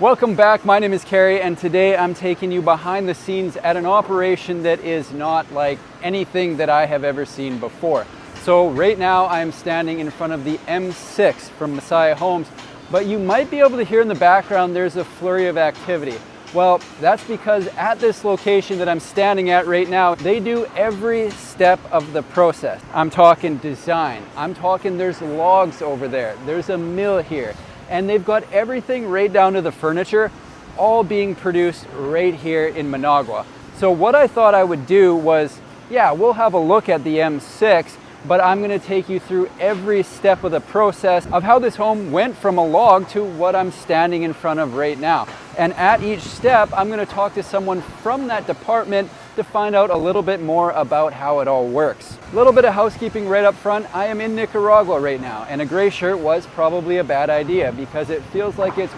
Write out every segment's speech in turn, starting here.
Welcome back, my name is Carrie and today I'm taking you behind the scenes at an operation that is not like anything that I have ever seen before. So right now I'm standing in front of the M6 from Masaya Homes, but you might be able to hear in the background there's a flurry of activity. Well, that's because at this location that I'm standing at right now, they do every step of the process. I'm talking design, I'm talking there's logs over there, there's a mill here, and they've got everything right down to the furniture, all being produced right here in Managua. So what I thought I would do was, yeah, we'll have a look at the M6, but I'm gonna take you through every step of the process of how this home went from a log to what I'm standing in front of right now. And at each step, I'm gonna talk to someone from that department to find out a little bit more about how it all works. A little bit of housekeeping right up front. I am in Nicaragua right now, and a gray shirt was probably a bad idea because it feels like it's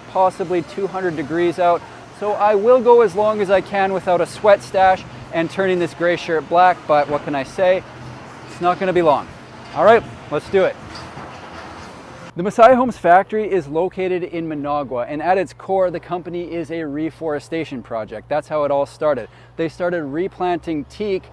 possibly 200 degrees out. So I will go as long as I can without a sweat stash and turning this gray shirt black, but what can I say? It's not gonna be long. All right, let's do it. The Masaya Homes Factory is located in Managua, and at its core, the company is a reforestation project. That's how it all started. They started replanting teak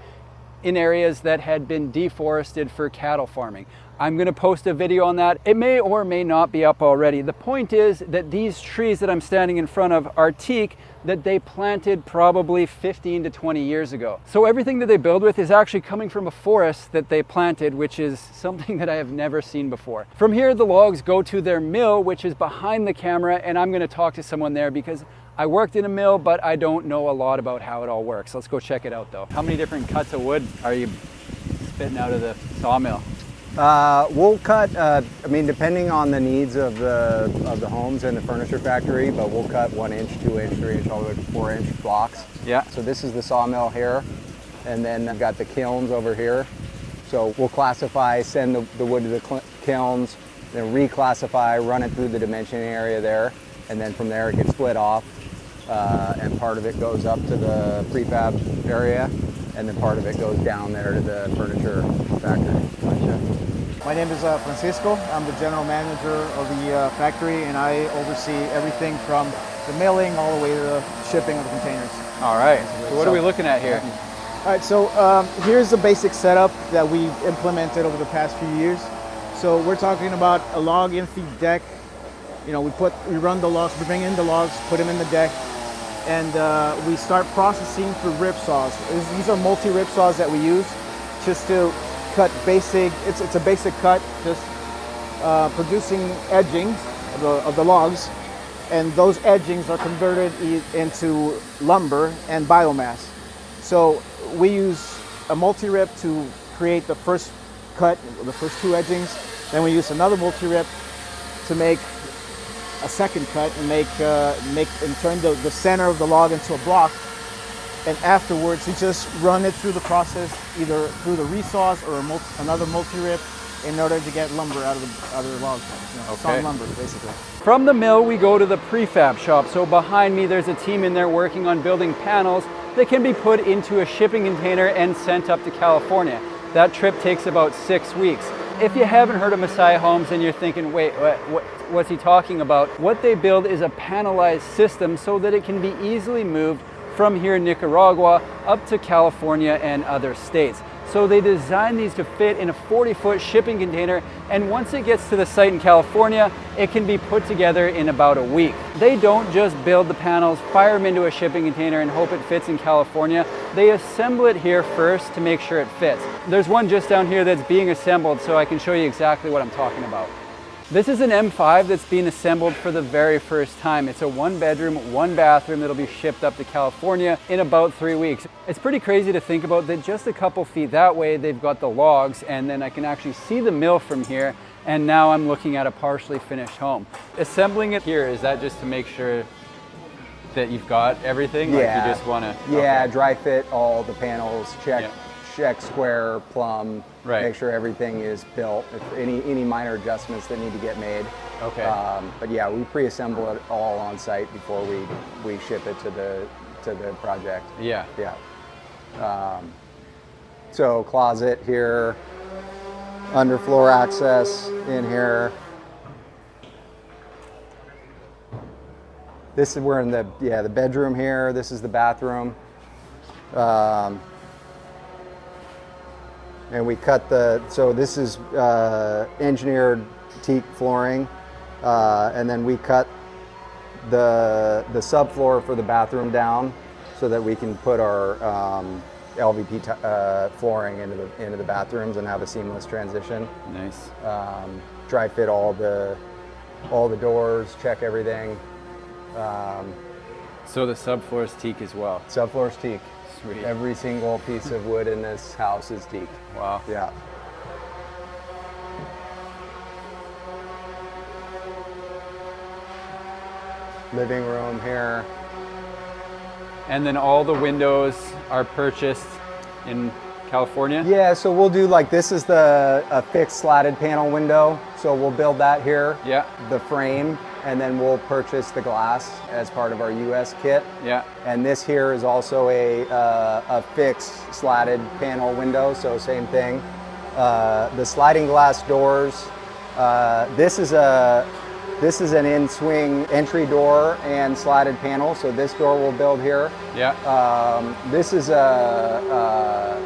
in areas that had been deforested for cattle farming. I'm gonna post a video on that. It may or may not be up already. The point is that these trees that I'm standing in front of are teak that they planted probably 15 to 20 years ago. So everything that they build with is actually coming from a forest that they planted, which is something that I have never seen before. From here, the logs go to their mill, which is behind the camera, and I'm gonna talk to someone there because I worked in a mill, but I don't know a lot about how it all works. Let's go check it out though. How many different cuts of wood are you spitting out of the sawmill? We'll cut, depending on the needs of the homes and the furniture factory, but we'll cut 1 inch, 2 inch, 3 inch, all the way to 4 inch blocks. Yeah. So this is the sawmill here, and then I've got the kilns over here. So we'll classify, send the wood to the kilns, then reclassify, run it through the dimensioning area there, and then from there it gets split off, and part of it goes up to the prefab area, and then part of it goes down there to the furniture factory. Gotcha. My name is Francisco. I'm the general manager of the factory, and I oversee everything from the milling all the way to the shipping of the containers. All right, so what are we looking at here? All right, so here's the basic setup that we've implemented over the past few years. So we're talking about a log in-feed deck. You know, we run the logs, we bring in the logs, put them in the deck, and we start processing through rip saws. These are multi-rip saws that we use just to cut basic, it's a basic cut, just producing edgings of the logs, and those edgings are converted into lumber and biomass. So we use a multi-rip to create the first cut, the first 2 edgings, then we use another multi-rip to make a second cut and turn the center of the log into a block. And afterwards, we just run it through the process, either through the resaws or another multi-rip, in order to get lumber out of the log. Sawn lumber, basically. From the mill, we go to the prefab shop. So behind me, there's a team in there working on building panels that can be put into a shipping container and sent up to California. That trip takes about 6 weeks. If you haven't heard of Masaya Homes and you're thinking, wait, what's he talking about? What they build is a panelized system so that it can be easily moved from here in Nicaragua up to California and other states. So they design these to fit in a 40-foot shipping container, and once it gets to the site in California, it can be put together in about a week. They don't just build the panels, fire them into a shipping container and hope it fits in California. They assemble it here first to make sure it fits. There's one just down here that's being assembled, so I can show you exactly what I'm talking about. This is an M5 that's being assembled for the very first time. It's a 1-bedroom, 1-bathroom that'll be shipped up to California in about 3 weeks. It's pretty crazy to think about that just a couple feet that way, they've got the logs, and then I can actually see the mill from here, and now I'm looking at a partially finished home. Assembling it here, is that just to make sure that you've got everything? Yeah. Like you just want to... Yeah, okay. Dry fit all the panels, check square, plumb, right. Make sure everything is built. If any minor adjustments that need to get made. Okay. But yeah, we pre-assemble it all on site before we ship it to the project. Yeah. Yeah. So closet here, underfloor access in here. This is, we're in the bedroom here. This is the bathroom. And we cut so this is engineered teak flooring. And then we cut the subfloor for the bathroom down so that we can put our LVP flooring into the bathrooms and have a seamless transition. Nice. Dry fit all the doors, check everything. So the subfloor is teak as well. Subfloor is teak. Sweet. Every single piece of wood in this house is teak. Wow. Yeah. Living room here. And then all the windows are purchased in California? Yeah, so we'll do like, this is a fixed slatted panel window. So we'll build that here. Yeah. The frame, and then we'll purchase the glass as part of our US kit. Yeah. And this here is also a fixed slatted panel window, so same thing. The sliding glass doors, this is an in-swing entry door and slatted panel, so this door we'll build here. Yeah. This is a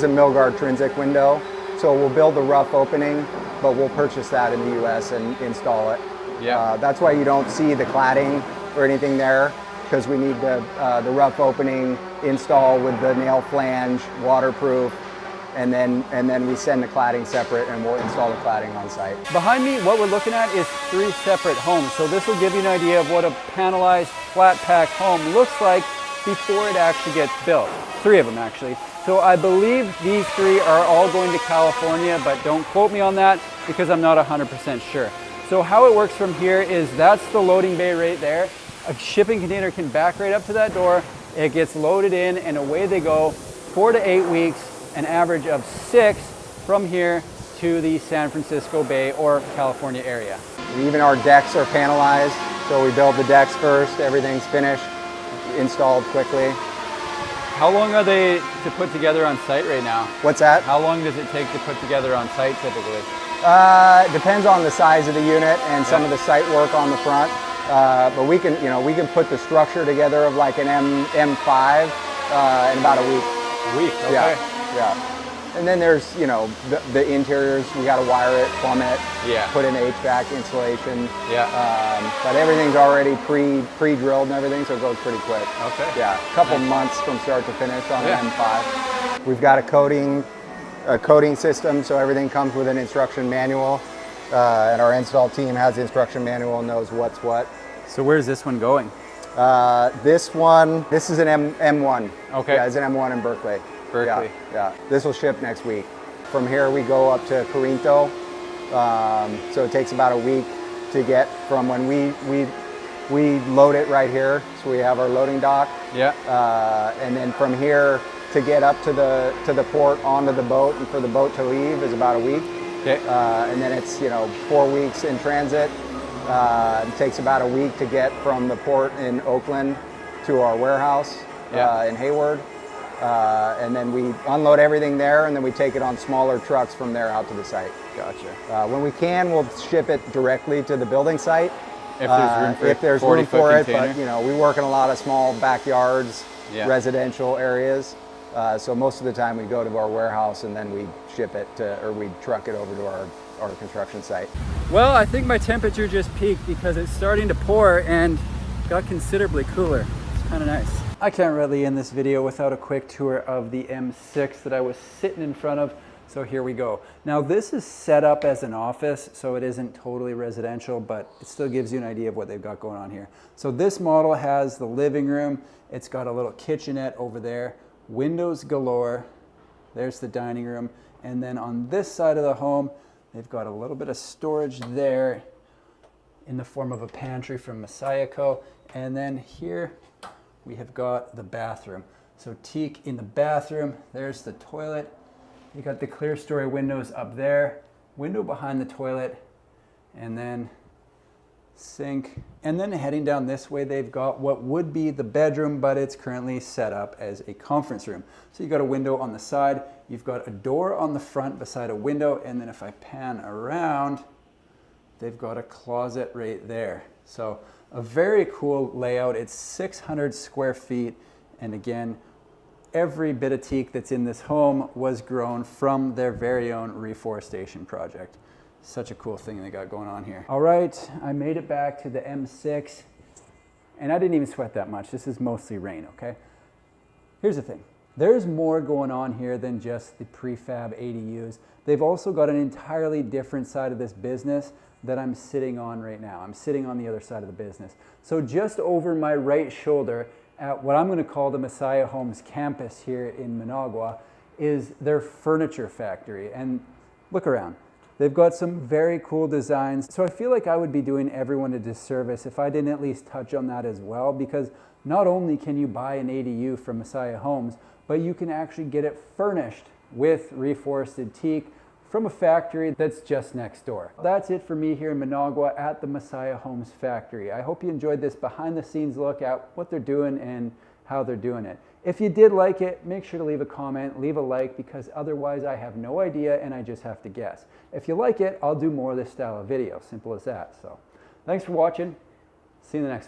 Milgard Trinsic window, so we'll build the rough opening, but we'll purchase that in the US and install it. Yeah. That's why you don't see the cladding or anything there, because we need the rough opening installed with the nail flange, waterproof, and then we send the cladding separate and we'll install the cladding on site. Behind me, what we're looking at is 3 separate homes. So this will give you an idea of what a panelized, flat pack home looks like before it actually gets built. 3 of them actually. So I believe these 3 are all going to California, but don't quote me on that because I'm not 100% sure. So how it works from here is that's the loading bay right there. A shipping container can back right up to that door. It gets loaded in and away they go. 4 to 8 weeks, an average of 6 from here to the San Francisco Bay or California area. Even our decks are panelized, so we build the decks first, everything's finished, installed quickly. How long are they to put together on site right now? What's that? How long does it take to put together on site typically? It depends on the size of the unit and some of the site work on the front. But we can put the structure together of like an M5 in about a week. A week, okay. Yeah. And then there's, the interiors, we got to wire it, plumb it, put in HVAC insulation. Yeah. But everything's already pre-drilled and everything, so it goes pretty quick. Okay. Yeah, a couple months from start to finish on an M5. We've got a coating system, so everything comes with an instruction manual. And our install team has the instruction manual and knows what's what. So where's this one going? This is an M1. Okay. Yeah, it's an M1 in Berkeley. Yeah. This will ship next week. From here we go up to Corinto. So it takes about a week to get from when we load it right here. So we have our loading dock. Yeah. And then from here to get up to the port onto the boat and for the boat to leave is about a week. Okay. And then it's 4 weeks in transit. It takes about a week to get from the port in Oakland to our warehouse in Hayward. And then we unload everything there, and then we take it on smaller trucks from there out to the site. Gotcha. When we can, we'll ship it directly to the building site. If there's room for it, but we work in a lot of small backyards, residential areas. So most of the time we go to our warehouse and then we ship it or we truck it over to our construction site. Well, I think my temperature just peaked because it's starting to pour and got considerably cooler. It's kind of nice. I can't really end this video without a quick tour of the M6 that I was sitting in front of. So here we go. Now this is set up as an office, so it isn't totally residential, but it still gives you an idea of what they've got going on here. So this model has the living room. It's got a little kitchenette over there, windows galore. There's the dining room. And then on this side of the home, they've got a little bit of storage there in the form of a pantry from Masaya Co. And then here we have got the bathroom. So teak in the bathroom. There's the toilet. You got the clear story windows up there, window behind the toilet, and then sink. And then heading down this way, they've got what would be the bedroom, but it's currently set up as a conference room. So you've got a window on the side, you've got a door on the front beside a window, and then if I pan around, they've got a closet right there. So A very cool layout. It's 600 square feet. And again, every bit of teak that's in this home was grown from their very own reforestation project. Such a cool thing they got going on here. All right, I made it back to the M6, and I didn't even sweat that much. This is mostly rain, okay? Here's the thing. There's more going on here than just the prefab ADUs. They've also got an entirely different side of this business that I'm sitting on right now. I'm sitting on the other side of the business. So just over my right shoulder at what I'm going to call the Masaya Homes campus here in Managua is their furniture factory. And look around. They've got some very cool designs. So I feel like I would be doing everyone a disservice if I didn't at least touch on that as well, because not only can you buy an ADU from Masaya Homes, but you can actually get it furnished with reforested teak from a factory that's just next door. That's it for me here in Managua at the Masaya Homes Factory. I hope you enjoyed this behind the scenes look at what they're doing and how they're doing it. If you did like it, make sure to leave a comment, leave a like, because otherwise I have no idea and I just have to guess. If you like it, I'll do more of this style of video. Simple as that. So thanks for watching. See you in the next one.